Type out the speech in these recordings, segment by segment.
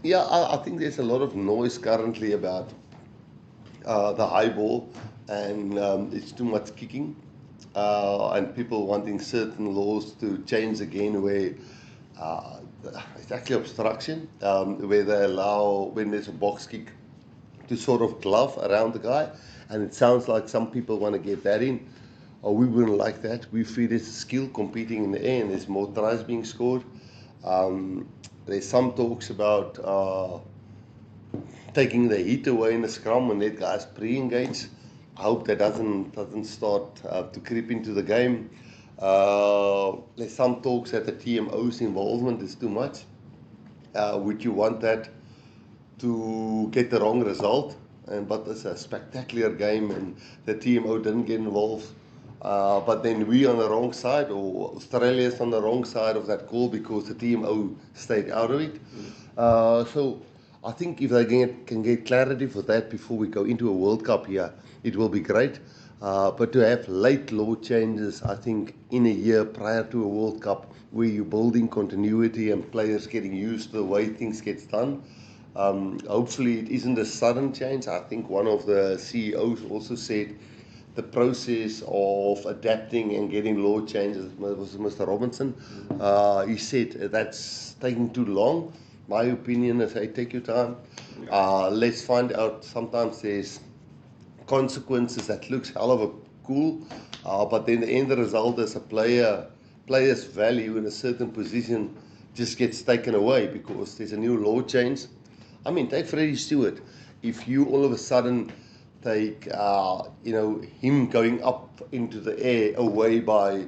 Yeah, I think there's a lot of noise currently about the high ball, and it's too much kicking, and people wanting certain laws to change again where uh, it's actually obstruction, where they allow when there's a box kick to sort of glove around the guy, and it sounds like some people want to get that in. We wouldn't like that. We feel it's a skill competing in the air, and there's more tries being scored. Um, there's some talks about taking the heat away in the scrum and let guys pre-engage. I hope that doesn't start to creep into the game. There's some talks that the TMO's involvement is too much. Would you want that to get the wrong result? But it's a spectacular game, and the TMO didn't get involved. But then we on the wrong side, or Australia's on the wrong side of that call because the TMO stayed out of it. So I think if they can get clarity for that before we go into a World Cup here, it will be great. But to have late law changes, I think, in a year prior to a World Cup, where you're building continuity and players getting used to the way things get done, hopefully it isn't a sudden change. I think one of the CEOs also said the process of adapting and getting law changes was Mr. Robinson. He said that's taking too long. My opinion is, hey, take your time. Let's find out. Sometimes there's consequences that looks hell of a cool, but then the end result is a player's value in a certain position just gets taken away because there's a new law change. I mean, take Freddie Stewart. If you all of a sudden take him going up into the air away by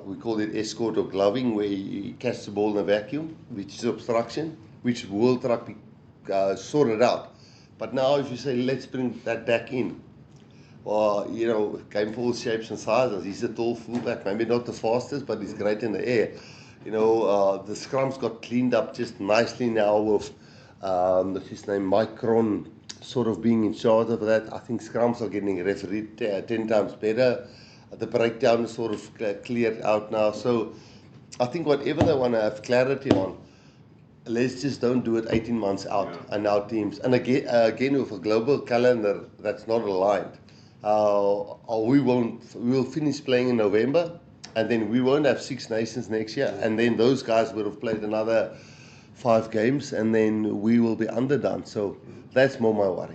we call it escort or gloving, where you catch the ball in a vacuum, which is obstruction, which World Rugby sorted out. But now if you say, let's bring that back in, game for all shapes and sizes. He's a tall fullback, maybe not the fastest, but he's great in the air. The scrums got cleaned up just nicely now with what's his name, Mike Cron, sort of being in charge of that. I think scrums are getting refereed 10 times better. The breakdown is sort of cleared out now. So I think whatever they want to have clarity on, let's just don't do it 18 months out and our teams. And again, with a global calendar that's not aligned, we will finish playing in November, and then we won't have Six Nations next year. And then those guys would have played another 5 games, and then we will be underdone. So that's more my worry.